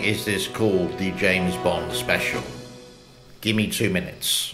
is this called the James Bond Special? Give me 2 minutes.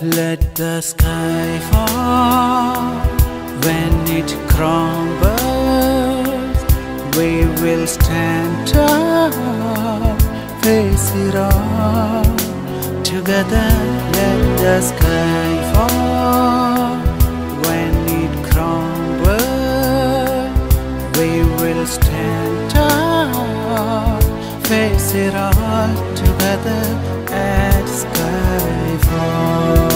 Let the sky fall. When it crumbles, we will stand tall, face it all together. Let the sky fall. When it crumbles, we will stand tall, face it all together at skyfall.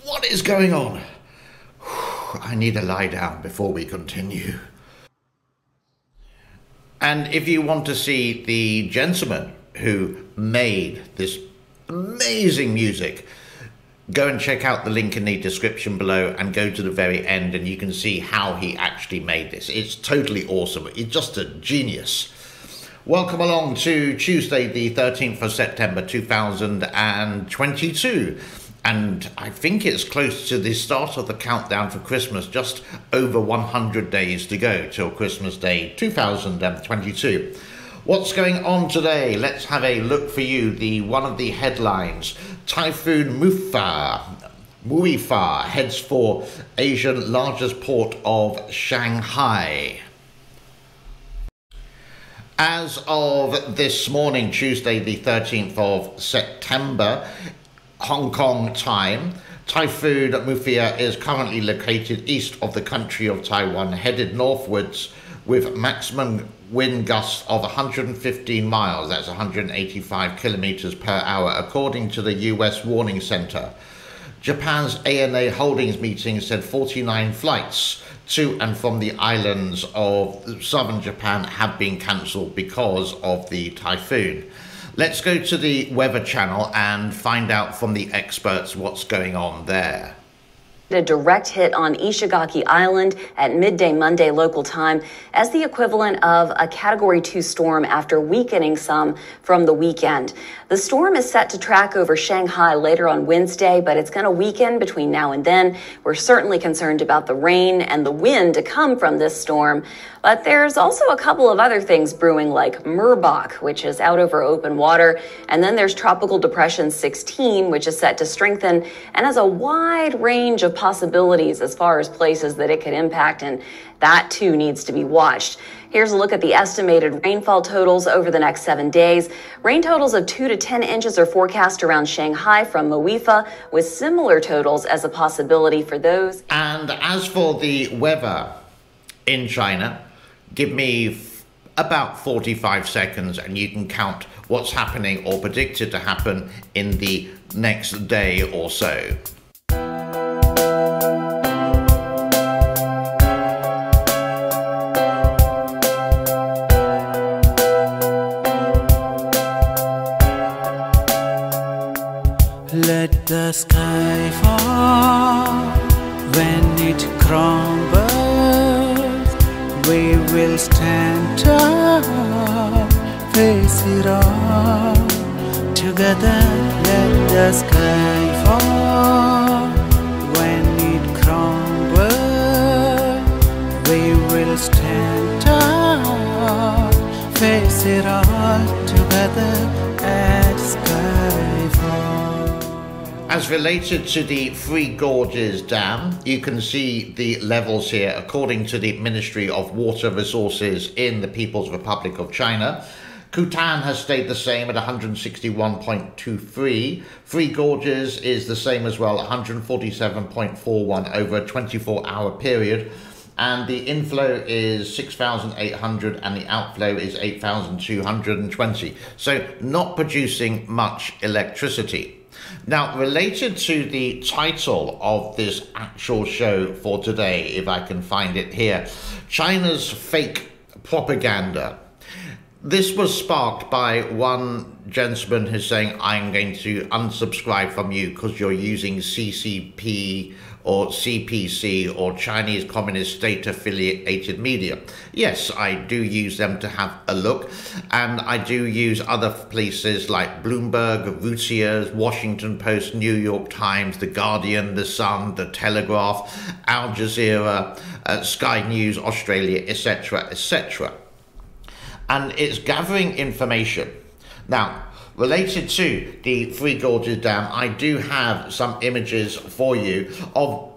What is going on? I need to lie down before we continue. And if you want to see the gentleman who made this amazing music, go and check out the link in the description below and go to the very end and you can see how he actually made this. It's totally awesome. It's just a genius. Welcome along to Tuesday, the 13th of September 2022. And I think it's close to the start of the countdown for Christmas, just over 100 days to go till Christmas Day 2022. What's going on today? Let's have a look for you. One of the headlines, Typhoon Muifa heads for Asia's largest port of Shanghai. As of this morning, Tuesday the 13th of September, Hong Kong time, Typhoon Muifa is currently located east of the country of Taiwan, headed northwards with maximum wind gusts of 115 miles, that's 185 kilometers per hour, according to the US Warning Center. Japan's ANA Holdings meeting said 49 flights to and from the islands of southern Japan have been cancelled because of the typhoon. Let's go to the Weather Channel and find out from the experts what's going on there. A direct hit on Ishigaki Island at midday Monday local time as the equivalent of a Category 2 storm after weakening some from the weekend. The storm is set to track over Shanghai later on Wednesday, but it's going to weaken between now and then. We're certainly concerned about the rain and the wind to come from this storm, but there's also a couple of other things brewing, like Merbach, which is out over open water, and then there's Tropical Depression 16, which is set to strengthen and has a wide range of possibilities as far as places that it could impact, and that too needs to be watched. Here's a look at the estimated rainfall totals over the next 7 days. Rain totals of 2 to 10 inches are forecast around Shanghai from Muifa, with similar totals as a possibility for those. And as for the weather in China, give me about 45 seconds and you can count what's happening or predicted to happen in the next day or so. let the sky fall. When it crumbles, we will stand tall, face it all. Together let the sky fall. When it crumbles, we will stand tall, face it all. Together at skyfall. As related to the Three Gorges Dam, you can see the levels here according to the Ministry of Water Resources in the People's Republic of China. Kutan has stayed the same at 161.23. Three Gorges is the same as well, 147.41 over a 24-hour period. And the inflow is 6,800 and the outflow is 8,220. So not producing much electricity. Now, related to the title of this actual show for today, if I can find it here, China's fake propaganda. This was sparked by one gentleman who's saying, I'm going to unsubscribe from you because you're using CCP or CPC or Chinese Communist State affiliated media. Yes, I do use them to have a look, and I do use other places like Bloomberg, Reuters, Washington Post, New York Times, The Guardian, The Sun, The Telegraph, Al Jazeera, Sky News Australia, etc., etc. And it's gathering information. Now, related to the Three Gorges Dam, I do have some images for you of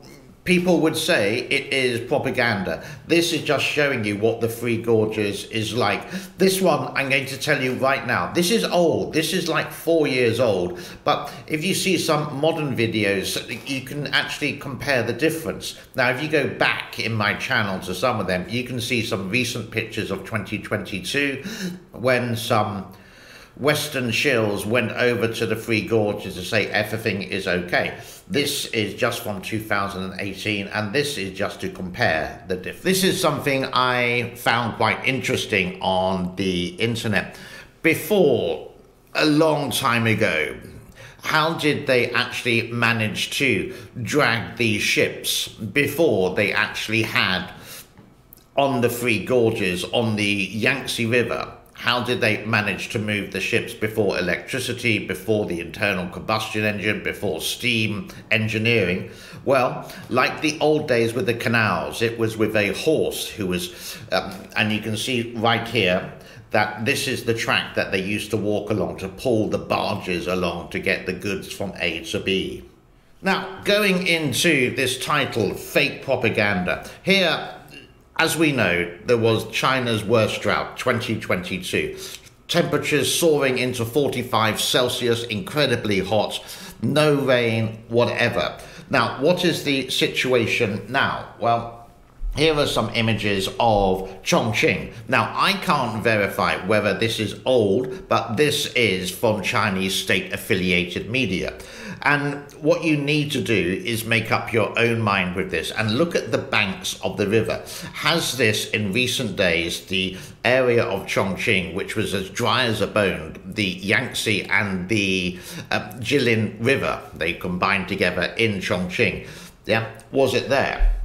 people would say it is propaganda. This is just showing you what the Three Gorges is like. This one, I'm going to tell you right now, this is old. This is like 4 years old. But if you see some modern videos, you can actually compare the difference. Now, if you go back in my channel to some of them, you can see some recent pictures of 2022 when some Western shills went over to the Three Gorges to say everything is okay. This is just from 2018, and this is just to compare the difference. This is something I found quite interesting on the internet. Before, a long time ago, how did they actually manage to drag these ships before they actually had on the Three Gorges, on the Yangtze River? How did they manage to move the ships before electricity, before the internal combustion engine, before steam engineering? Well, like the old days with the canals, it was with a horse who was, and you can see right here, that this is the track that they used to walk along to pull the barges along to get the goods from A to B. Now, going into this title, Fake Propaganda, here, as we know, there was China's worst drought, 2022. Temperatures soaring into 45 Celsius, incredibly hot, no rain, whatever. Now, what is the situation now? Well, here are some images of Chongqing. Now, I can't verify whether this is old, but this is from Chinese state-affiliated media. And what you need to do is make up your own mind with this and look at the banks of the river. Has this, in recent days, the area of Chongqing, which was as dry as a bone, the Yangtze and the Jilin River, they combined together in Chongqing, yeah, was it there?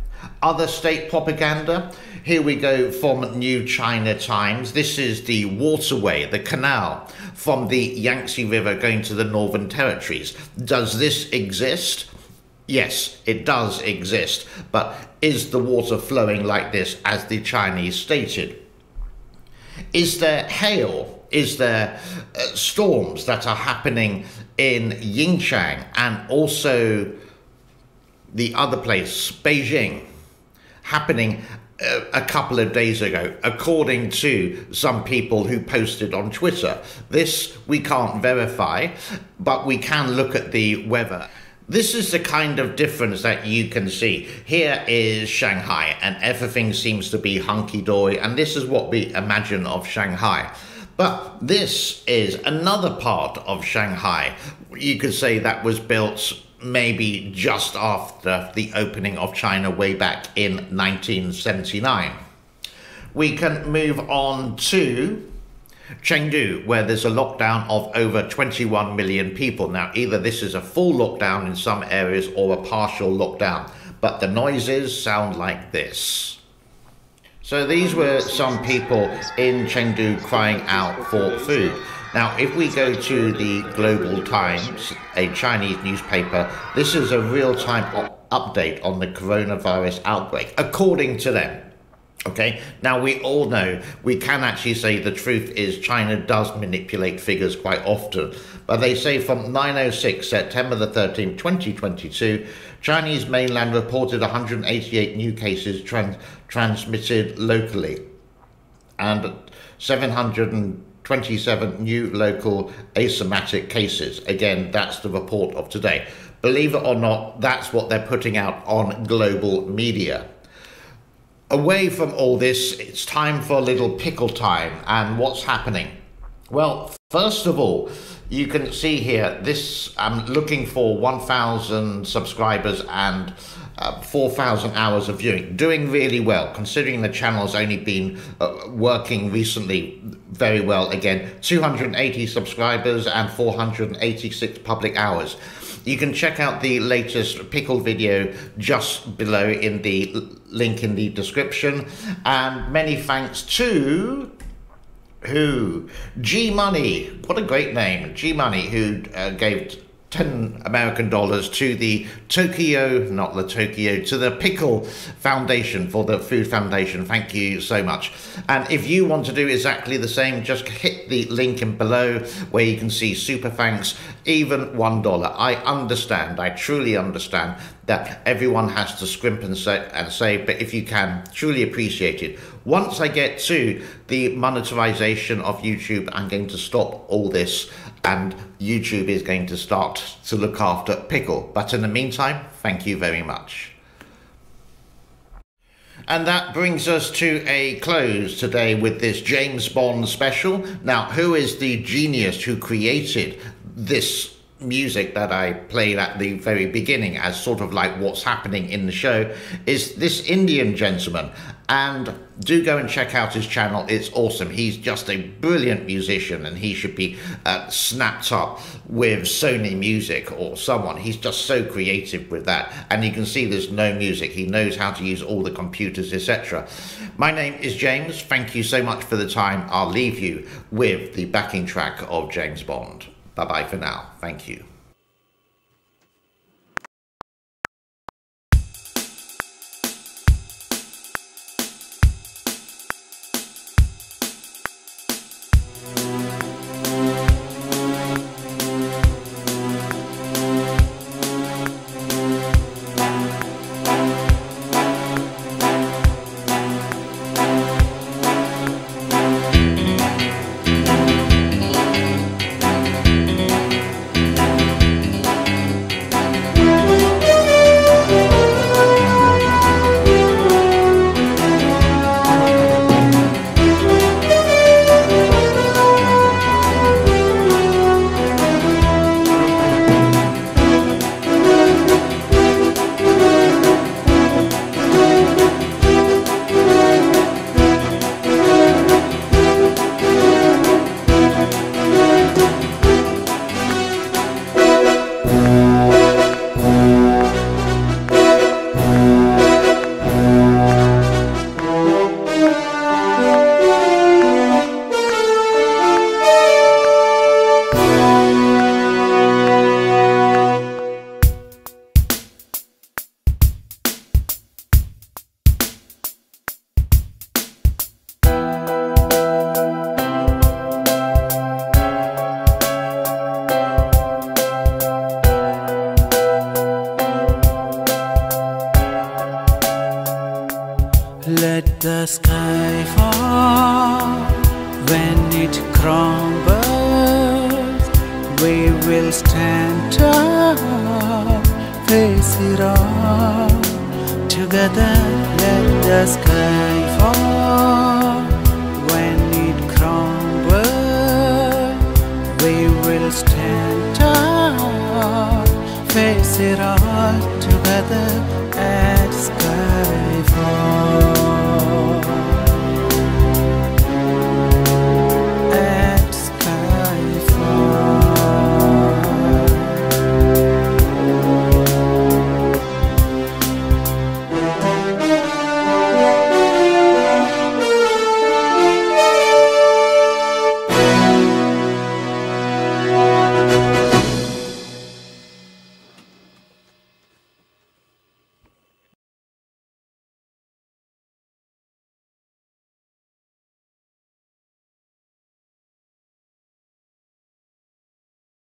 Other state propaganda, here we go from New China Times. This is the waterway, the canal from the Yangtze River going to the Northern Territories. Does this exist? Yes, it does exist, but is the water flowing like this as the Chinese stated? Is there hail? Is there storms that are happening in Yingchang and also the other place, Beijing, happening a couple of days ago, according to some people who posted on Twitter? This we can't verify, but we can look at the weather. This is the kind of difference that you can see. Here is Shanghai, and everything seems to be hunky-dory, and this is what we imagine of Shanghai. But this is another part of Shanghai. You could say that was built maybe just after the opening of China way back in 1979. We can move on to Chengdu, where there's a lockdown of over 21 million people. Now, either this is a full lockdown in some areas or a partial lockdown, but the noises sound like this. So these were some people in Chengdu crying out for food. Now, if we go to the Global Times, a Chinese newspaper, this is a real-time update on the coronavirus outbreak, according to them. Okay, now we all know, we can actually say the truth is China does manipulate figures quite often, but they say from 9:06 September the 13th, 2022, Chinese mainland reported 188 new cases transmitted locally and 727 new local asymptomatic cases. Again, that's the report of today. Believe it or not, that's what they're putting out on global media. Away from all this, it's time for a little pickle time. And what's happening? Well, first of all, you can see here, this, I'm looking for 1,000 subscribers and 4,000 hours of viewing. Doing really well, considering the channel's only been working recently very well. Again, 280 subscribers and 486 public hours. You can check out the latest Pickle video just below in the link in the description. And many thanks to G Money. What a great name, G Money, who gave $10 American to the to the Pickle Foundation, for the Food Foundation. Thank you so much. And if you want to do exactly the same, just hit the link in below where you can see super thanks, even $1. I understand, I truly understand that everyone has to scrimp and save, but if you can, truly appreciate it. Once I get to the monetization of YouTube, I'm going to stop all this and YouTube is going to start to look after Pickle. But in the meantime, thank you very much. And that brings us to a close today with this James Bond special. Now, who is the genius who created this music that I played at the very beginning as sort of like what's happening in the show is this Indian gentleman. And do go and check out his channel, it's awesome. He's just a brilliant musician and he should be snapped up with Sony Music or someone. He's just so creative with that, and you can see there's no music. He knows how to use all the computers, etc. My name is James, thank you so much for the time. I'll leave you with the backing track of James Bond. Bye bye for now, thank you. Let the sky fall. When it crumbles, we will stand tall, face it all together. Let the sky fall. When it crumbles, we will stand tall, face it all together at skyfall.